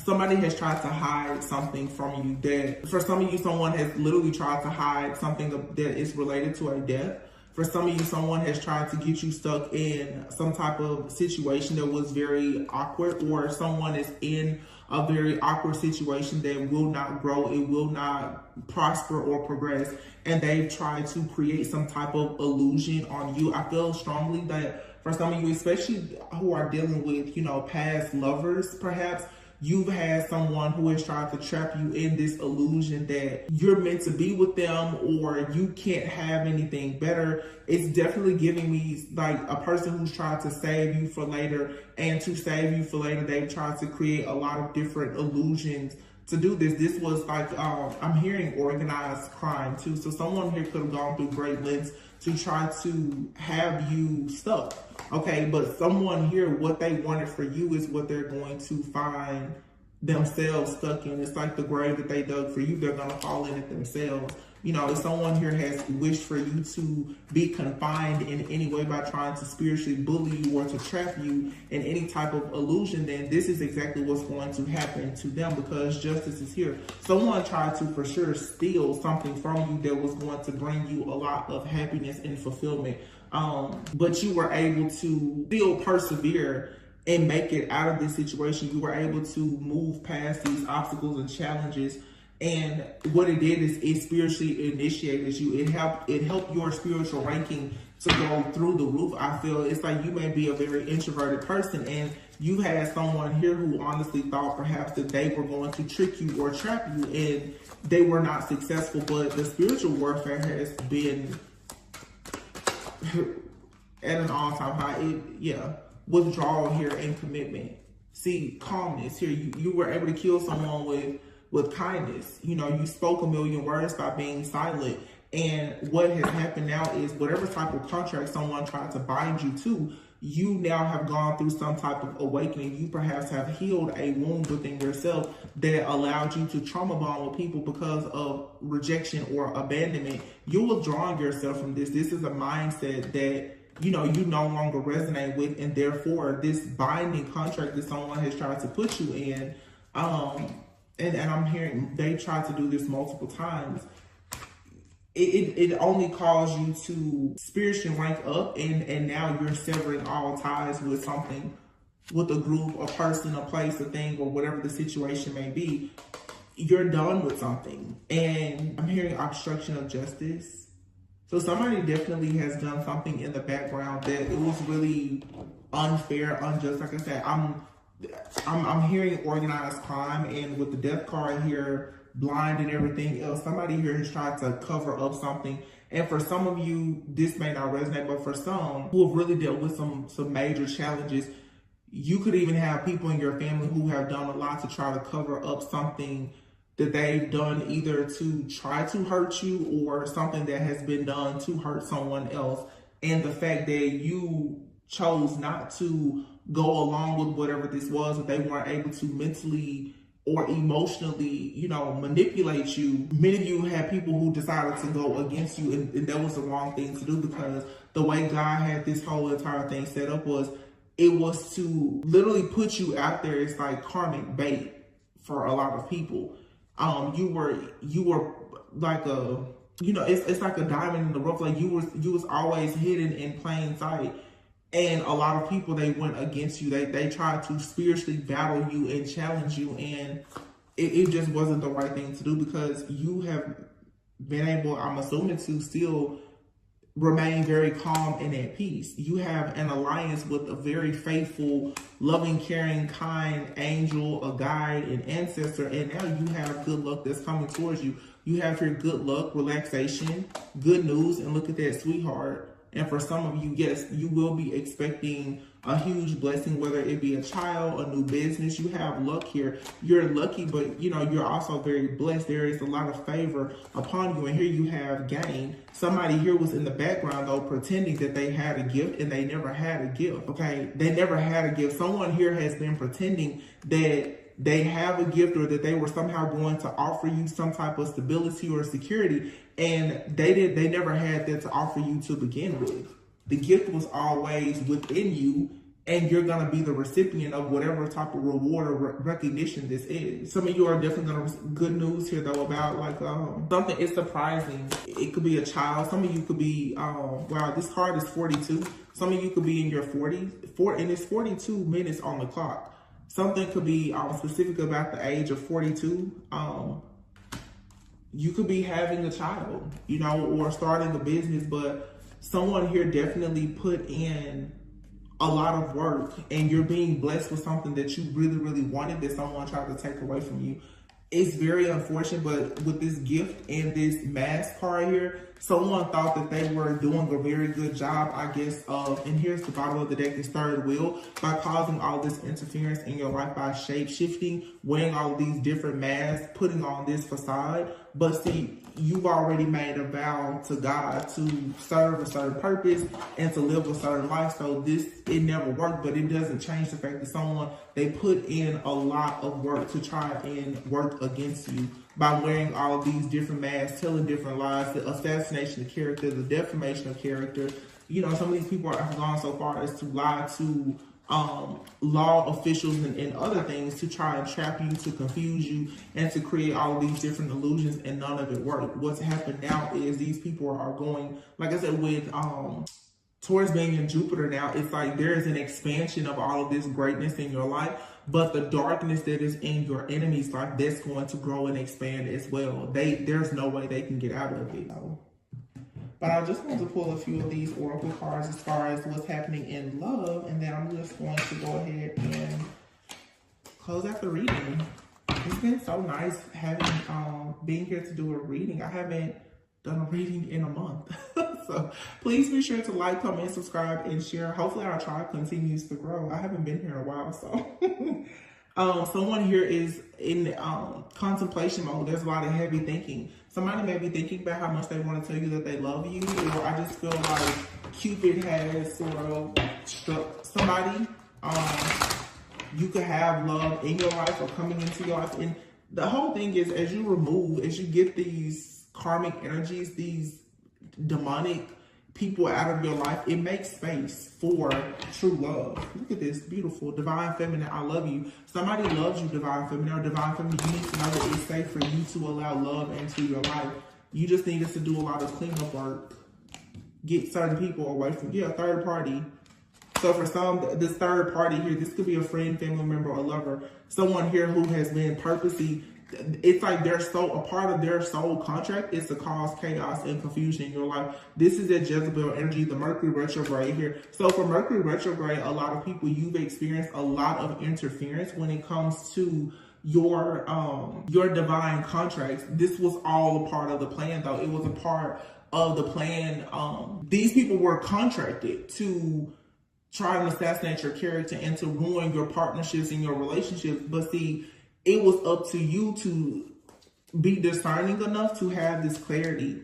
somebody has tried to hide something from you. That for some of you, someone has literally tried to hide something that is related to a death. For some of you, someone has tried to get you stuck in some type of situation that was very awkward, or someone is in a very awkward situation that will not grow, it will not prosper or progress, and they've tried to create some type of illusion on you. I feel strongly that for some of you, especially who are dealing with, you know, past lovers, perhaps, you've had someone who has tried to trap you in this illusion that you're meant to be with them or you can't have anything better. It's definitely giving me like a person who's tried to save you for later, and to save you for later, they've tried to create a lot of different illusions to do this. This was like, I'm hearing organized crime too. So someone here could have gone through great lengths to try to have you stuck. Okay, but someone here, what they wanted for you is what they're going to find themselves stuck in. It's like the grave that they dug for you, they're going to fall in it themselves. You know, if someone here has wished for you to be confined in any way by trying to spiritually bully you or to trap you in any type of illusion, then this is exactly what's going to happen to them, because justice is here. Someone tried to for sure steal something from you that was going to bring you a lot of happiness and fulfillment. But you were able to still persevere and make it out of this situation. You were able to move past these obstacles and challenges. And what it did is it spiritually initiated you. It helped your spiritual ranking to go through the roof. I feel it's like you may be a very introverted person, and you had someone here who honestly thought perhaps that they were going to trick you or trap you, and they were not successful. But the spiritual warfare has been at an all-time high. Withdrawal here and commitment. See, calmness here. You were able to kill someone with kindness. You know, you spoke a million words by being silent. And what has happened now is whatever type of contract someone tried to bind you to, you now have gone through some type of awakening. You perhaps have healed a wound within yourself that allowed you to trauma bond with people because of rejection or abandonment. You're withdrawing yourself from this. This is a mindset that you no longer resonate with, and therefore this binding contract that someone has tried to put you in, and I'm hearing they tried to do this multiple times. It only caused you to spiritually rank up, and now you're severing all ties with something, with a group, a person, a place, a thing, or whatever the situation may be. You're done with something, and I'm hearing obstruction of justice. So somebody definitely has done something in the background that it was really unfair, unjust. Like I said, I'm hearing organized crime, and with the death card here, blind and everything else, somebody here has tried to cover up something. And for some of you, this may not resonate, but for some who have really dealt with some major challenges, you could even have people in your family who have done a lot to try to cover up something that they've done, either to try to hurt you or something that has been done to hurt someone else. And the fact that you chose not to go along with whatever this was, that they weren't able to mentally or emotionally, manipulate you. Many of you had people who decided to go against you, and that was the wrong thing to do, because the way God had this whole entire thing set up was, it was to literally put you out there. It's like karmic bait for a lot of people. You were like it's like a diamond in the rough. Like you was always hidden in plain sight. And a lot of people, they went against you. They tried to spiritually battle you and challenge you. And it just wasn't the right thing to do, because you have been able, I'm assuming, to still remain very calm and at peace. You have an alliance with a very faithful, loving, caring, kind angel, a guide, an ancestor, and now you have good luck that's coming towards you. You have your good luck, relaxation, good news, and look at that, sweetheart. And for some of you, yes, you will be expecting a huge blessing, whether it be a child, a new business. You have luck here. You're lucky, but you're also very blessed. There is a lot of favor upon you. And here you have gain. Somebody here was in the background, though, pretending that they had a gift, and they never had a gift. Okay, they never had a gift. Someone here has been pretending that they have a gift, or that they were somehow going to offer you some type of stability or security, and they never had that to offer you to begin with. The gift was always within you, and you're going to be the recipient of whatever type of reward or recognition this is. Some of you are definitely going to, good news here though, about like something is surprising. It could be a child. Some of you could be, wow, this card is 42. Some of you could be in your 40s, and it's 42 minutes on the clock. Something could be specific about the age of 42. You could be having a child, or starting a business, but someone here definitely put in a lot of work and you're being blessed with something that you really, really wanted that someone tried to take away from you. It's very unfortunate, but with this gift and this mask card here, someone thought that they were doing a very good job, I guess, and here's the bottom of the deck, is third wheel, by causing all this interference in your life by shape-shifting, wearing all of these different masks, putting on this facade. But see, you've already made a vow to God to serve a certain purpose and to live a certain life. So it never worked, but it doesn't change the fact that they put in a lot of work to try and work against you by wearing all of these different masks, telling different lies, the assassination of character, the defamation of character. You know, some of these people have gone so far as to lie to law officials and other things to try and trap you, to confuse you, and to create all of these different illusions, and none of it worked. What's happened now is these people are going, like I said, with towards being in Jupiter now, it's like there is an expansion of all of this greatness in your life, but the darkness that is in your enemy's life, that's going to grow and expand as well. There's no way they can get out of it. But I just want to pull a few of these oracle cards as far as what's happening in love, and then I'm just going to go ahead and close out the reading. It's been so nice having being here to do a reading. I haven't done a reading in a month. So please be sure to like, comment, subscribe, and share. Hopefully our tribe continues to grow. I haven't been here in a while, so someone here is in contemplation mode. There's a lot of heavy thinking. Somebody may be thinking about how much they want to tell you that they love you, or I just feel like Cupid has sort of struck somebody. You could have love in your life or coming into your life. And the whole thing is, as you get these karmic energies, these demonic people out of your life, it makes space for true love. Look at this, beautiful, divine feminine, I love you. Somebody loves you, divine feminine, or divine feminine, you need to know that it's safe for you to allow love into your life. You just need us to do a lot of cleanup work. Get certain people away from, third party. So for some, this third party here, this could be a friend, family member, or lover. Someone here who has been purposely, it's like a part of their soul contract is to cause chaos and confusion in your life. This is a Jezebel energy, the Mercury retrograde here. So for Mercury retrograde, a lot of people, you've experienced a lot of interference when it comes to your divine contracts. This was all a part of the plan, though. It was a part of the plan. These people were contracted to try and assassinate your character and to ruin your partnerships and your relationships. But see, it was up to you to be discerning enough to have this clarity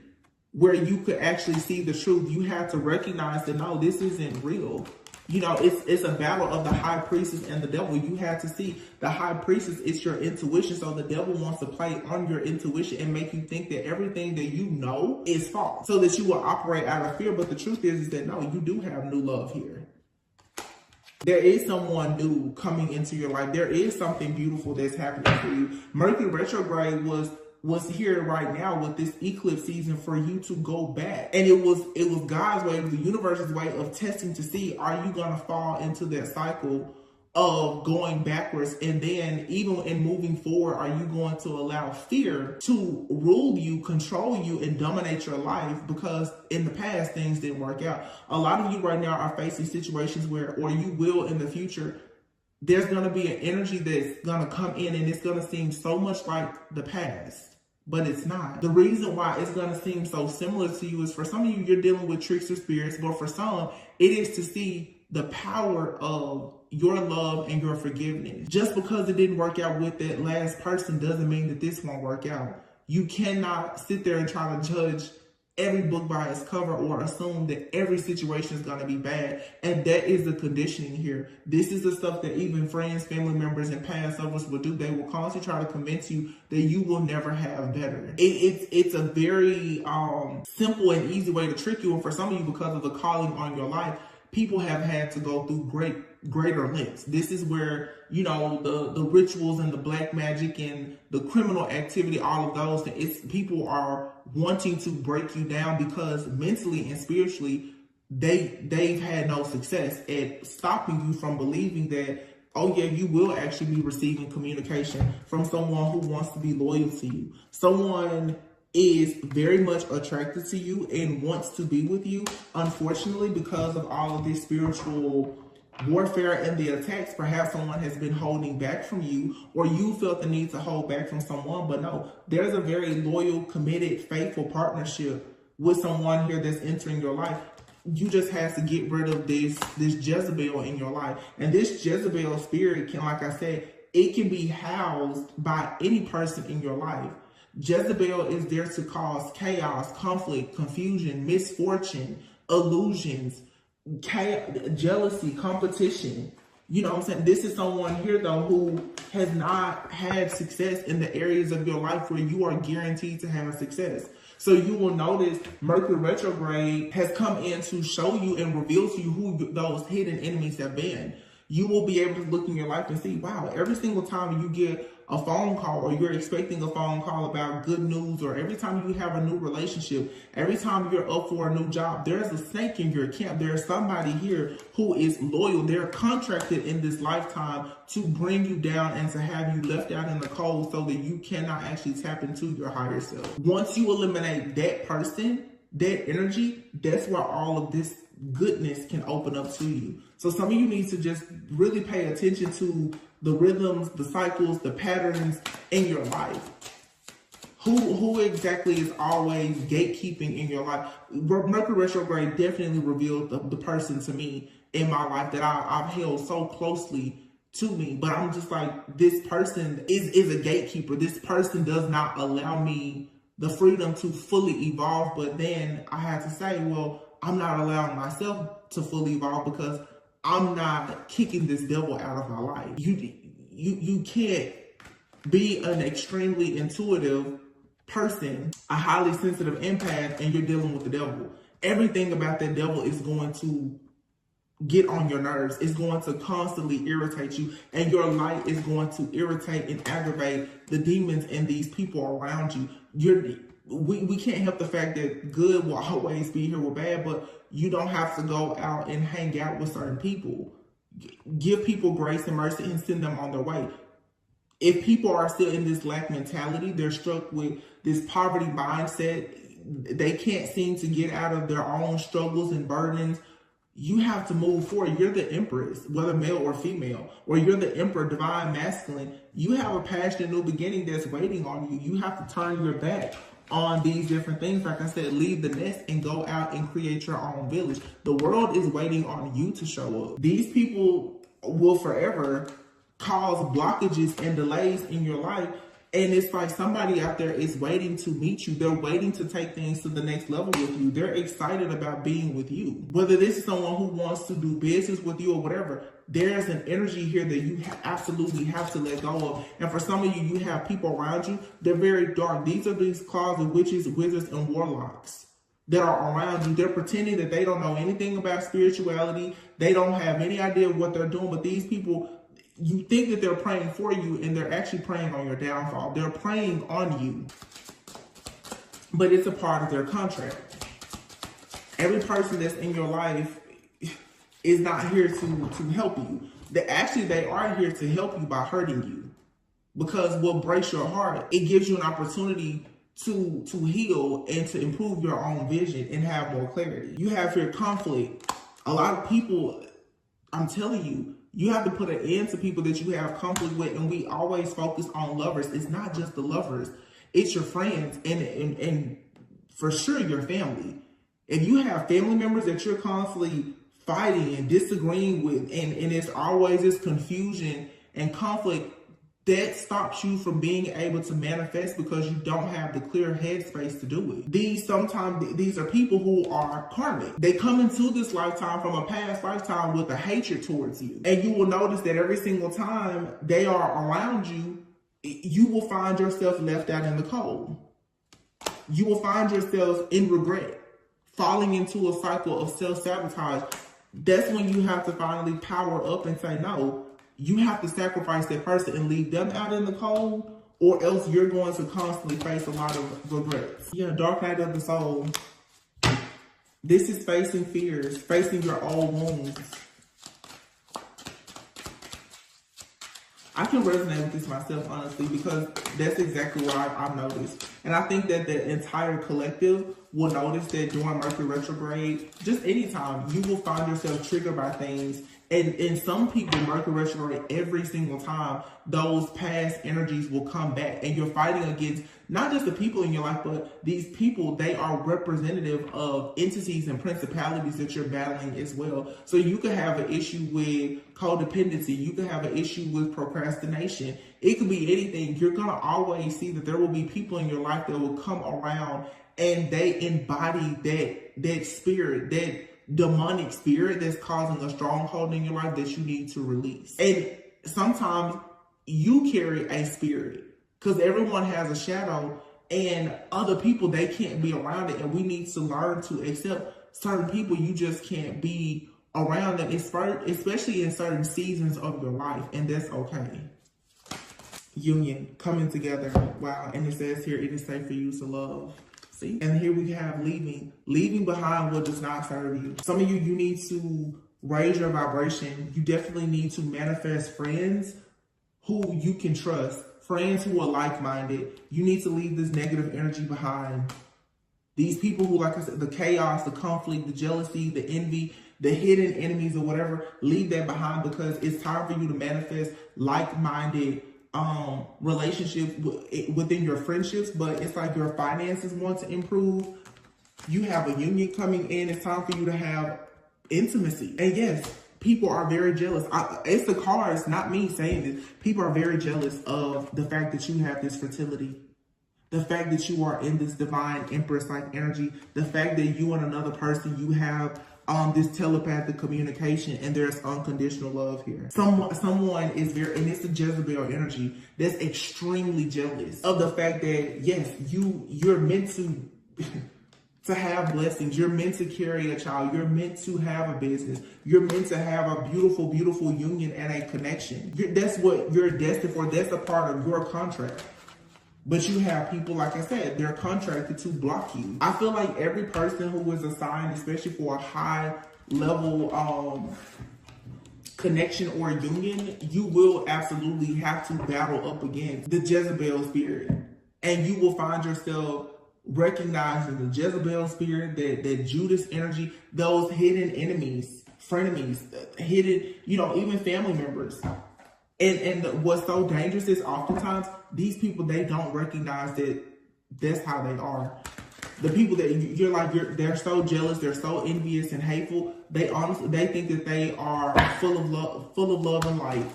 where you could actually see the truth. You have to recognize that, no, this isn't real. You know, it's a battle of the high priestess and the devil. You have to see the high priestess, it's your intuition. So the devil wants to play on your intuition and make you think that everything that you know is false, so that you will operate out of fear. But the truth is that, no, you do have new love here. There is someone new coming into your life. There is something beautiful that's happening for you. Mercury retrograde was here right now with this eclipse season for you to go back. And it was God's way, the universe's way of testing to see, are you going to fall into that cycle of going backwards? And then even in moving forward, are you going to allow fear to rule you, control you, and dominate your life? Because in the past, things didn't work out. A lot of you right now are facing situations where, or you will in the future, there's going to be an energy that's going to come in and it's going to seem so much like the past. But it's not. The reason why it's going to seem so similar to you is, for some of you, you're dealing with trickster spirits, but for some, it is to see the power of your love and your forgiveness. Just because it didn't work out with that last person doesn't mean that this won't work out. You cannot sit there and try to judge every book by its cover or assume that every situation is going to be bad. And that is the conditioning here. This is the stuff that even friends, family members, and past lovers will do. They will constantly try to convince you that you will never have better. It's a very simple and easy way to trick you. And for some of you, because of the calling on your life, people have had to go through greater lengths. This is where, you know, the rituals and the black magic and the criminal activity, all of those, people are wanting to break you down because mentally and spiritually, they've had no success at stopping you from believing that, oh yeah, you will actually be receiving communication from someone who wants to be loyal to you. Someone is very much attracted to you and wants to be with you. Unfortunately, because of all of this spiritual warfare and the attacks. Perhaps someone has been holding back from you, or you felt the need to hold back from someone. But no, there's a very loyal, committed, faithful partnership with someone here that's entering your life. You just have to get rid of this Jezebel in your life. And this Jezebel spirit can, like I said, it can be housed by any person in your life. Jezebel is there to cause chaos, conflict, confusion, misfortune, illusions, jealousy, competition. You know what I'm saying? This is someone here, though, who has not had success in the areas of your life where you are guaranteed to have a success. So you will notice Mercury retrograde has come in to show you and reveal to you who those hidden enemies have been. You will be able to look in your life and see, wow, every single time you get a phone call, or you're expecting a phone call about good news, or every time you have a new relationship, every time you're up for a new job, there's a snake in your camp. There's somebody here who is loyal. They're contracted in this lifetime to bring you down and to have you left out in the cold so that you cannot actually tap into your higher self. Once you eliminate that person, that energy, that's where all of this goodness can open up to you. So some of you need to just really pay attention to the rhythms, the cycles, the patterns in your life. Who exactly is always gatekeeping in your life? Mercury retrograde definitely revealed the person to me in my life that I've held so closely to me. But I'm just like, this person is a gatekeeper. This person does not allow me the freedom to fully evolve. But then I had to say, well, I'm not allowing myself to fully evolve because I'm not kicking this devil out of my life. You can't be an extremely intuitive person, a highly sensitive empath, and you're dealing with the devil. Everything about that devil is going to get on your nerves. It's going to constantly irritate you, and your light is going to irritate and aggravate the demons and these people around you. We can't help the fact that good will always be here with bad, but you don't have to go out and hang out with certain people. Give people grace and mercy and send them on their way. If people are still in this lack mentality, they're struck with this poverty mindset, they can't seem to get out of their own struggles and burdens, you have to move forward. You're the empress, whether male or female, or you're the emperor, divine masculine. You have a passionate new beginning that's waiting on you. You have to turn your back on these different things. Like I said, leave the nest and go out and create your own village. The world is waiting on you to show up. These people will forever cause blockages and delays in your life. And it's like somebody out there is waiting to meet you. They're waiting to take things to the next level with you. They're excited about being with you. Whether this is someone who wants to do business with you or whatever, there's an energy here that you absolutely have to let go of. And for some of you, you have people around you, they're very dark. These are these closet witches, wizards, and warlocks that are around you. They're pretending that they don't know anything about spirituality. They don't have any idea what they're doing. But these people, you think that they're praying for you, and they're actually praying on your downfall. They're praying on you, but it's a part of their contract. Every person that's in your life is not here to help you. They are here to help you by hurting you, because what breaks your heart, it gives you an opportunity to heal and to improve your own vision and have more clarity. You have here conflict. A lot of people, I'm telling you, you have to put an end to people that you have conflict with, and we always focus on lovers. It's not just the lovers, it's your friends and for sure your family. If you have family members that you're constantly fighting and disagreeing with, and it's always this confusion and conflict, that stops you from being able to manifest because you don't have the clear headspace to do it. These are people who are karmic. They come into this lifetime from a past lifetime with a hatred towards you. And you will notice that every single time they are around you, you will find yourself left out in the cold. You will find yourself in regret, falling into a cycle of self-sabotage. That's when you have to finally power up and say, no, you have to sacrifice that person and leave them out in the cold, or else you're going to constantly face a lot of regrets. Yeah, dark night of the soul. This is facing fears, facing your old wounds. I can resonate with this myself, honestly, because that's exactly what I've noticed. And I think that the entire collective will notice that during Mercury retrograde, just anytime, you will find yourself triggered by things And some people, Mercury retrograde, every single time, those past energies will come back. And you're fighting against not just the people in your life, but these people, they are representative of entities and principalities that you're battling as well. So you could have an issue with codependency. You could have an issue with procrastination. It could be anything. You're going to always see that there will be people in your life that will come around and they embody that spirit, that demonic spirit that's causing a stronghold in your life that you need to release. And sometimes you carry a spirit because everyone has a shadow, and other people, they can't be around it. And we need to learn to accept certain people. You just can't be around them, especially in certain seasons of your life, and that's okay. Union, coming together. Wow. And it says here, it is safe for you to love. See? And here we have leaving behind what does not serve you. Some of you need to raise your vibration. You definitely need to manifest friends who you can trust, friends who are like-minded. You need to leave this negative energy behind. These people who, like I said, the chaos, the conflict, the jealousy, the envy, the hidden enemies or whatever, leave that behind, because it's time for you to manifest like-minded relationship within your friendships. But it's like your finances want to improve. You have a union coming in. It's time for you to have intimacy. And yes, people are very jealous. It's the cards, not me saying this. People are very jealous of the fact that you have this fertility, the fact that you are in this divine empress-like energy, the fact that you and another person, you have this telepathic communication, and there's unconditional love here. Someone is very, and it's the Jezebel energy that's extremely jealous of the fact that yes, you're meant to have blessings. You're meant to carry a child. You're meant to have a business. You're meant to have a beautiful, beautiful union and a connection. That's what you're destined for. That's a part of your contract. But you have people, like I said, they're contracted to block you. I feel like every person who is assigned, especially for a high level connection or union, you will absolutely have to battle up against the Jezebel spirit. And you will find yourself recognizing the Jezebel spirit, that Judas energy, those hidden enemies, frenemies, hidden, even family members. And what's so dangerous is oftentimes these people, they don't recognize that that's how they are. The people that they're so jealous, they're so envious and hateful. They think that they are full of love and light.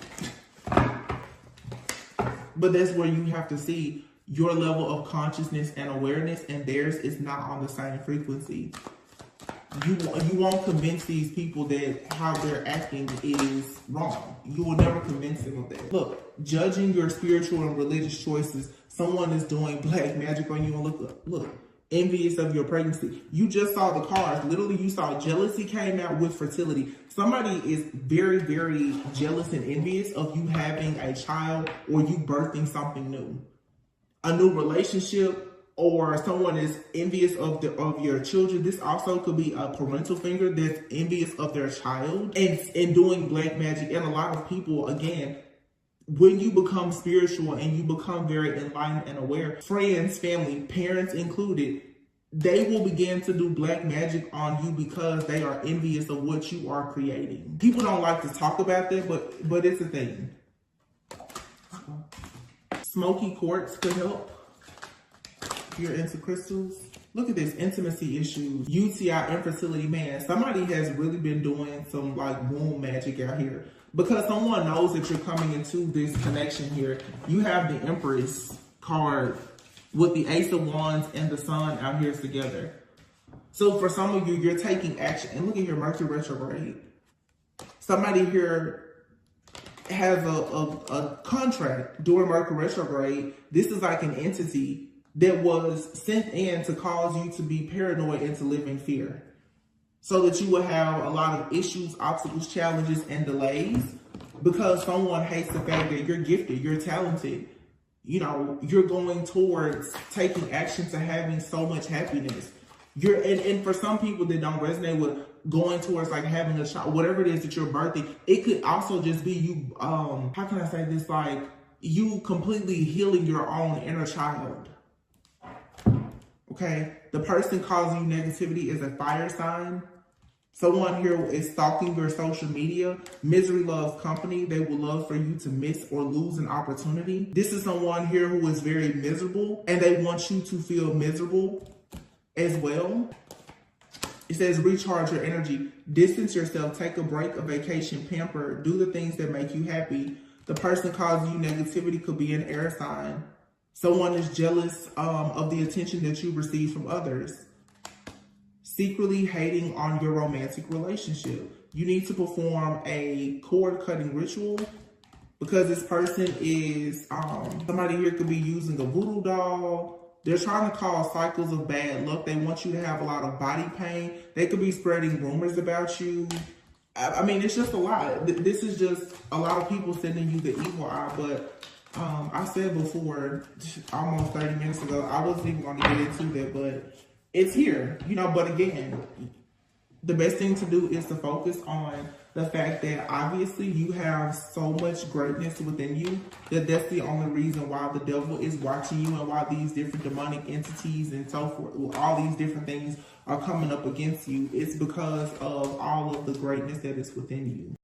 But that's where you have to see your level of consciousness and awareness, and theirs is not on the same frequency. You won't convince these people that how they're acting is wrong. You will never convince them of that. Look, judging your spiritual and religious choices, someone is doing black magic on you, and look, envious of your pregnancy. You just saw the cards. Literally, you saw jealousy came out with fertility. Somebody is very, very jealous and envious of you having a child or you birthing something new. A new relationship, or someone is envious of your children. This also could be a parental figure that's envious of their child and doing black magic. And a lot of people, again, when you become spiritual and you become very enlightened and aware, friends, family, parents included, they will begin to do black magic on you because they are envious of what you are creating. People don't like to talk about that, but it's a thing. Smoky quartz could help. You're into crystals. Look at this, intimacy issues, UTI, infertility. Man, somebody has really been doing some like womb magic out here, because someone knows that you're coming into this connection here. You have the Empress card with the Ace of Wands and the Sun out here together. So for some of you, you're taking action. And look at your Mercury retrograde. Somebody here has a contract during Mercury retrograde. This is like an entity that was sent in to cause you to be paranoid and to live in fear, so that you will have a lot of issues, obstacles, challenges, and delays, because someone hates the fact that you're gifted, you're talented, you're going towards taking action to having so much happiness. And for some people that don't resonate with going towards like having a child, whatever it is that you're birthing, it could also just be you, how can I say this, like you completely healing your own inner child. Okay, the person causing you negativity is a fire sign. Someone here is stalking your social media. Misery loves company. They would love for you to miss or lose an opportunity. This is someone here who is very miserable and they want you to feel miserable as well. It says recharge your energy. Distance yourself. Take a break, a vacation, pamper. Do the things that make you happy. The person causing you negativity could be an air sign. Someone is jealous of the attention that you receive from others. Secretly hating on your romantic relationship. You need to perform a cord cutting ritual because this person is, somebody here could be using a voodoo doll. They're trying to cause cycles of bad luck. They want you to have a lot of body pain. They could be spreading rumors about you. I mean, it's just a lot. This is just a lot of people sending you the evil eye, but I said before, almost 30 minutes ago, I wasn't even going to get into that, but it's here, you know. But again, the best thing to do is to focus on the fact that obviously you have so much greatness within you that that's the only reason why the devil is watching you and why these different demonic entities and so forth, all these different things are coming up against you. It's because of all of the greatness that is within you.